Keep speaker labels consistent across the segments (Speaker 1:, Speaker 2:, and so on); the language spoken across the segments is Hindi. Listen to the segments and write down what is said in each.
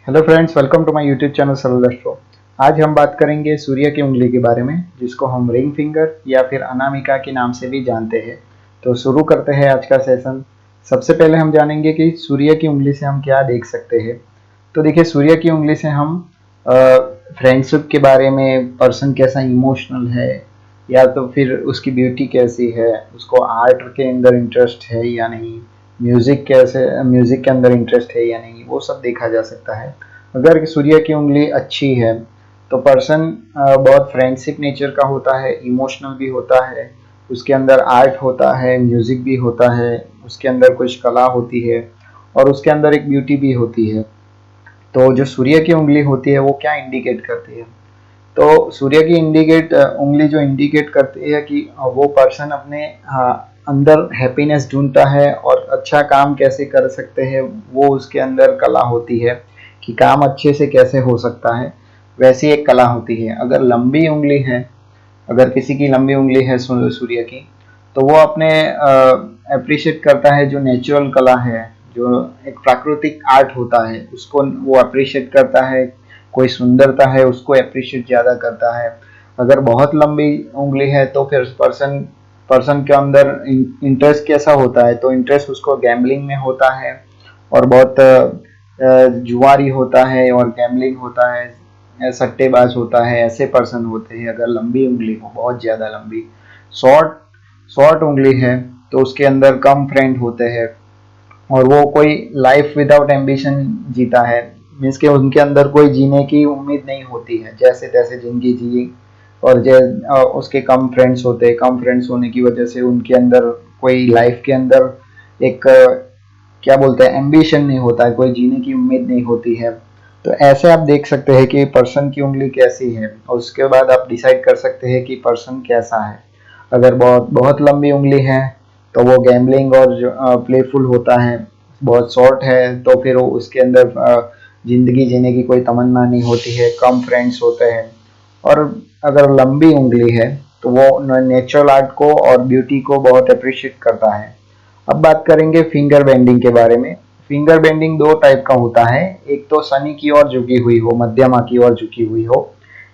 Speaker 1: Hello friends, welcome to my YouTube channel Saral Astro. आज हम बात करेंगे सूर्य की उंगली के बारे में, जिसको हम रिंग फिंगर या फिर अनामिका के नाम से भी जानते हैं। तो शुरू करते हैं आज का सेशन। सबसे पहले हम जानेंगे कि सूर्य की उंगली से हम क्या देख सकते हैं। तो देखिए, सूर्य की उंगली से हम फ्रेंडशिप के बारे में, पर्सन कैसा इमोशनल है या तो फिर उसकी ब्यूटी कैसी है, उसको आर्ट के अंदर इंटरेस्ट है या नहीं, म्यूजिक के अंदर इंटरेस्ट है या नहीं, वो सब देखा जा सकता है। अगर सूर्य की उंगली अच्छी है तो पर्सन बहुत फ्रेंडशिप नेचर का होता है, इमोशनल भी होता है, उसके अंदर आर्ट होता है, म्यूजिक भी होता है, उसके अंदर कुछ कला होती है और उसके अंदर एक ब्यूटी भी होती है। तो जो सूर्य की उंगली होती है वो क्या इंडिकेट करती है? तो सूर्य की उंगली जो इंडिकेट करती है कि वो पर्सन अपने अंदर हैप्पीनेस ढूंढता है और अच्छा काम कैसे कर सकते हैं, वो उसके अंदर कला होती है कि काम अच्छे से कैसे हो सकता है, वैसी एक कला होती है। अगर किसी की लंबी उंगली है सूर्य की, तो वो अपने अप्रिशिएट करता है जो नेचुरल कला है, जो एक प्राकृतिक आर्ट होता है, उसको वो अप्रिशिएट करता है। कोई सुंदरता है उसको अप्रिशिएट ज़्यादा करता है। अगर बहुत लंबी उंगली है तो फिर पर्सन के अंदर इंटरेस्ट कैसा होता है, तो इंटरेस्ट उसको गैम्बलिंग में होता है और बहुत जुआरी होता है और गैम्बलिंग होता है, सट्टेबाज होता है। ऐसे पर्सन होते हैं अगर लंबी उंगली हो, बहुत ज़्यादा लंबी। शॉर्ट शॉर्ट उंगली है तो उसके अंदर कम फ्रेंड होते हैं और वो कोई लाइफ विदाउट एम्बिशन जीता है। मीन्स के उनके अंदर कोई जीने की उम्मीद नहीं होती है, जैसे तैसे जिंदगी जी। और उसके कम फ्रेंड्स होते हैं, कम फ्रेंड्स होने की वजह से उनके अंदर कोई लाइफ के अंदर एक क्या बोलते हैं, एम्बिशन नहीं होता है, कोई जीने की उम्मीद नहीं होती है। तो ऐसे आप देख सकते हैं कि पर्सन की उंगली कैसी है और उसके बाद आप डिसाइड कर सकते हैं कि पर्सन कैसा है। अगर बहुत बहुत लंबी उंगली है तो वो गैम्बलिंग और प्लेफुल होता है। बहुत शॉर्ट है तो फिर वो उसके अंदर जिंदगी जीने की कोई तमन्ना नहीं होती है, कम फ्रेंड्स होते हैं। और अगर लंबी उंगली है तो वो नेचुरल आर्ट को और ब्यूटी को बहुत अप्रिशिएट करता है। अब बात करेंगे फिंगर बेंडिंग के बारे में। फिंगर बेंडिंग दो टाइप का होता है, एक तो शनि की ओर झुकी हुई हो, मध्यमा की ओर झुकी हुई हो,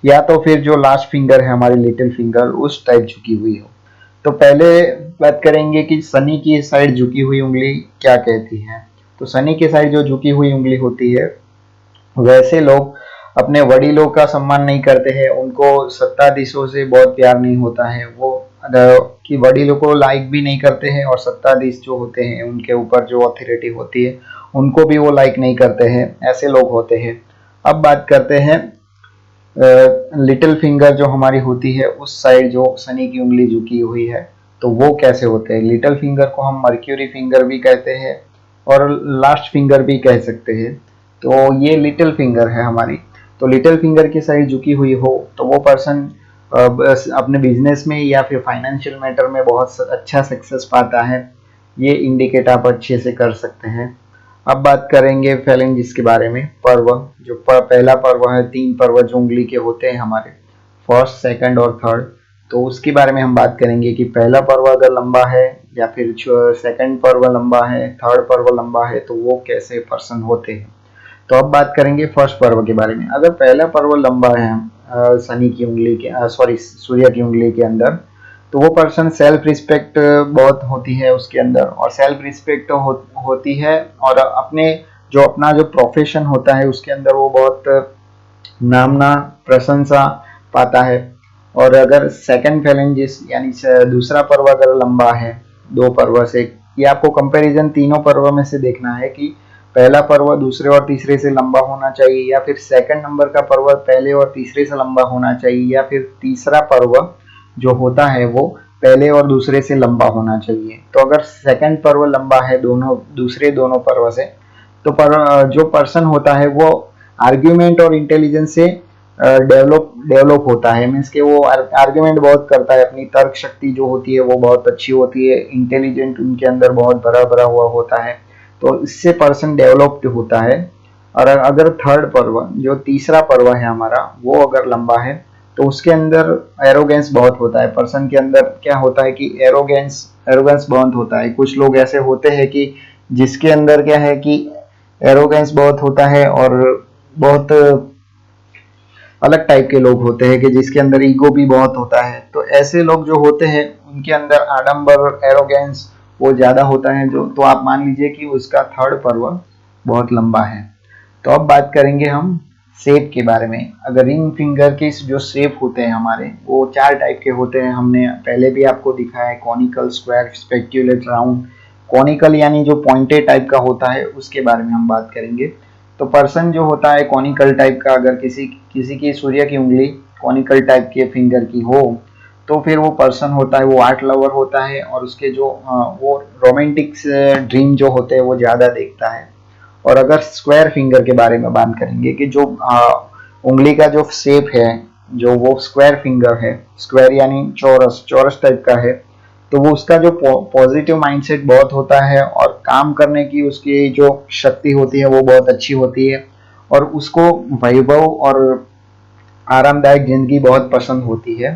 Speaker 1: या तो फिर जो लास्ट फिंगर है हमारी लिटिल फिंगर, उस टाइप झुकी हुई हो। तो पहले बात करेंगे कि शनि की साइड झुकी हुई उंगली क्या कहती है। तो शनि की साइड जो झुकी हुई उंगली होती है, वैसे लोग अपने वडीलों का सम्मान नहीं करते हैं, उनको सत्ताधीशों से बहुत प्यार नहीं होता है, वो कि वडीलों को लाइक भी नहीं करते हैं और सत्ताधीश जो होते हैं उनके ऊपर जो अथॉरिटी होती है उनको भी वो लाइक नहीं करते हैं। ऐसे लोग होते हैं। अब बात करते हैं लिटिल फिंगर जो हमारी होती है, उस साइड जो शनि की उंगली झुकी हुई है, तो वो कैसे होते हैं। लिटिल फिंगर को हम मर्क्यूरी फिंगर भी कहते हैं और लास्ट फिंगर भी कह सकते हैं। तो ये लिटिल फिंगर है हमारी। तो लिटिल फिंगर की साइड झुकी हुई हो तो वो पर्सन अपने बिजनेस में या फिर फाइनेंशियल मैटर में बहुत अच्छा सक्सेस पाता है। ये इंडिकेट आप अच्छे से कर सकते हैं। अब बात करेंगे फैलेंजिस के बारे में। पर्व, जो पहला पर्व है, 3 पर्व जो उंगली के होते हैं हमारे, फर्स्ट, सेकंड और थर्ड। तो उसके बारे में हम बात करेंगे कि पहला पर्व अगर लंबा है या फिर सेकंड पर्व लंबा है, थर्ड पर्व लंबा है, तो वो कैसे पर्सन होते हैं। तो अब बात करेंगे फर्स्ट पर्व के बारे में। अगर पहला पर्व लंबा है शनि की उंगली के सूर्य की उंगली के अंदर, तो वो पर्सन सेल्फ रिस्पेक्ट बहुत होती है उसके अंदर, और सेल्फ रिस्पेक्ट होती है और अपना जो प्रोफेशन होता है उसके अंदर वो बहुत नामना, प्रशंसा पाता है। और अगर सेकंड फैलेंजिस यानी दूसरा पर्व अगर लंबा है 2 पर्व से, ये आपको कंपैरिजन तीनों पर्व में से देखना है कि पहला पर्व दूसरे और तीसरे से लंबा होना चाहिए, या फिर सेकंड नंबर का पर्व पहले और तीसरे से लंबा होना चाहिए, या फिर तीसरा पर्व जो होता है वो पहले और दूसरे से लंबा होना चाहिए। तो अगर सेकंड पर्व लंबा है दूसरे दोनों पर्व से, तो जो पर्सन होता है वो आर्ग्यूमेंट और इंटेलिजेंस से डेवलप होता है। मीन्स के वो आर्ग्यूमेंट बहुत करता है, अपनी तर्क शक्ति जो होती है वो बहुत अच्छी होती है, इंटेलिजेंट उनके अंदर बहुत भरा भरा हुआ होता है। तो इससे पर्सन डेवलप्ड होता है। और अगर थर्ड पर्व, जो तीसरा पर्व है हमारा, वो अगर लंबा है तो उसके अंदर एरोगेंस बहुत होता है। पर्सन के अंदर क्या होता है कि एरोगेंस बहुत होता है। कुछ लोग ऐसे होते हैं कि जिसके अंदर क्या है कि एरोगेंस बहुत होता है और बहुत अलग टाइप के लोग होते हैं कि जिसके अंदर ईगो भी बहुत होता है। तो ऐसे लोग जो होते हैं उनके अंदर आडंबर, एरोगेंस वो ज्यादा होता है। जो तो आप मान लीजिए कि उसका थर्ड पर्व बहुत लंबा है। तो अब बात करेंगे हम शेप के बारे में। अगर रिंग फिंगर के जो शेप होते हैं हमारे, वो 4 टाइप के होते हैं। हमने पहले भी आपको दिखाया है, conical, square, speculate, round. Conical यानी जो पॉइंटेड टाइप का होता है, उसके बारे में हम बात करेंगे। तो पर्सन जो होता है कॉनिकल टाइप का, अगर किसी किसी की सूर्य की उंगली कॉनिकल टाइप के फिंगर की हो, तो फिर वो पर्सन होता है, वो आर्ट लवर होता है, और उसके जो वो रोमांटिक ड्रीम जो होते हैं वो ज्यादा देखता है। और अगर स्क्वायर फिंगर के बारे में बात करेंगे कि जो उंगली का जो शेप है, जो वो स्क्वायर फिंगर है, स्क्वायर यानी चौरस, चौरस टाइप का है, तो वो उसका जो पॉजिटिव माइंडसेट बहुत होता है, और काम करने की उसकी जो शक्ति होती है वो बहुत अच्छी होती है, और उसको वैभव और आरामदायक जिंदगी बहुत पसंद होती है।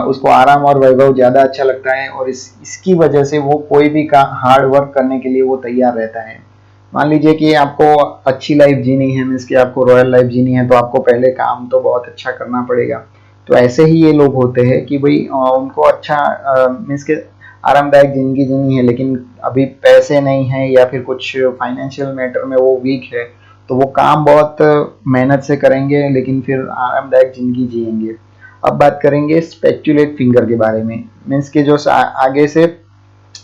Speaker 1: उसको आराम और वैभव ज्यादा अच्छा लगता है, और इसकी वजह से वो कोई भी हार्ड वर्क करने के लिए वो तैयार रहता है। मान लीजिए कि आपको अच्छी लाइफ जीनी है, मीन्स कि आपको रॉयल लाइफ जीनी है, तो आपको पहले काम तो बहुत अच्छा करना पड़ेगा। तो ऐसे ही ये लोग होते हैं कि भाई उनको अच्छा मीन्स के आरामदायक जिंदगी जीनी है, लेकिन अभी पैसे नहीं है या फिर कुछ फाइनेंशियल मैटर में वो वीक है, तो वो काम बहुत मेहनत से करेंगे, लेकिन फिर आरामदायक जिंदगी जिएंगे। अब बात करेंगे स्पेक्युलेट फिंगर के बारे में। मीन्स के जो आगे से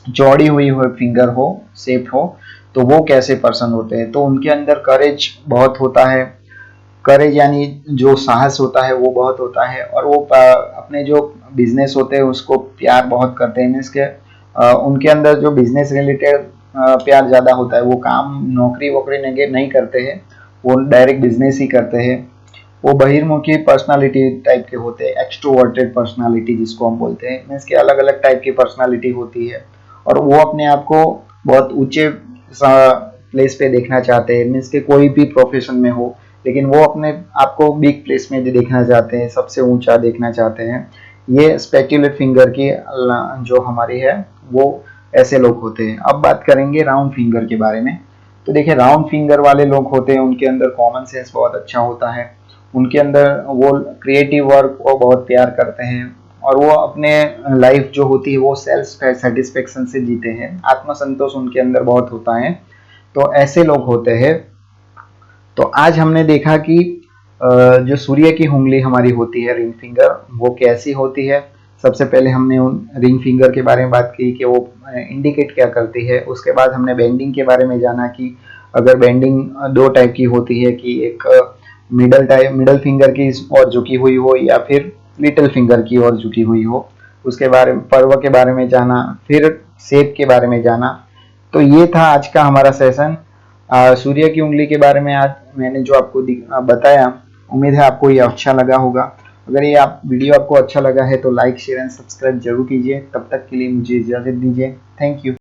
Speaker 1: चौड़ी हुई हो फिंगर हो, शेप हो, तो वो कैसे पर्सन होते हैं। तो उनके अंदर करेज बहुत होता है। करेज यानी जो साहस होता है वो बहुत होता है, और वो अपने जो बिजनेस होते हैं उसको प्यार बहुत करते हैं। मीन्स के उनके अंदर जो बिजनेस रिलेटेड प्यार ज्यादा होता है। वो काम नौकरी वोकरी नहीं करते हैं, वो डायरेक्ट बिजनेस ही करते हैं। वो बहिर्मुखी पर्सनालिटी टाइप के होते हैं, एक्सट्रोवर्टेड पर्सनालिटी जिसको हम बोलते हैं। मीन्स के अलग अलग टाइप की पर्सनालिटी होती है, और वो अपने आप को बहुत ऊंचे प्लेस पे देखना चाहते हैं। मीन्स के कोई भी प्रोफेशन में हो, लेकिन वो अपने आप को बिग प्लेस में भी देखना चाहते हैं, सबसे ऊंचा देखना चाहते हैं। ये स्पेक्युलेट फिंगर की जो हमारी है वो ऐसे लोग होते हैं। अब बात करेंगे राउंड फिंगर के बारे में। तो देखिए, राउंड फिंगर वाले लोग होते हैं, उनके अंदर कॉमन सेंस बहुत अच्छा होता है। उनके अंदर वो क्रिएटिव वर्क को बहुत प्यार करते हैं, और वो अपने लाइफ जो होती है वो सेल्फ सेटिस्फेक्शन से जीते हैं। आत्मसंतोष उनके अंदर बहुत होता है। तो ऐसे लोग होते हैं। तो आज हमने देखा कि जो सूर्य की उंगली हमारी होती है, रिंग फिंगर, वो कैसी होती है। सबसे पहले हमने उन रिंग फिंगर के बारे में बात की कि वो इंडिकेट क्या करती है। उसके बाद हमने बेंडिंग के बारे में जाना कि अगर बेंडिंग 2 टाइप की होती है, कि एक मिडल फिंगर की ओर झुकी हुई हो, या फिर लिटिल फिंगर की ओर झुकी हुई हो। उसके बारे में पर्व के बारे में जाना, फिर शेप के बारे में जाना। तो ये था आज का हमारा सेशन। सूर्य की उंगली के बारे में आज मैंने जो आपको बताया। उम्मीद है आपको ये अच्छा लगा होगा। अगर ये वीडियो आपको अच्छा लगा है तो लाइक, शेयर एंड सब्सक्राइब जरूर कीजिए। तब तक के लिए मुझे इजाजत दीजिए। Thank you.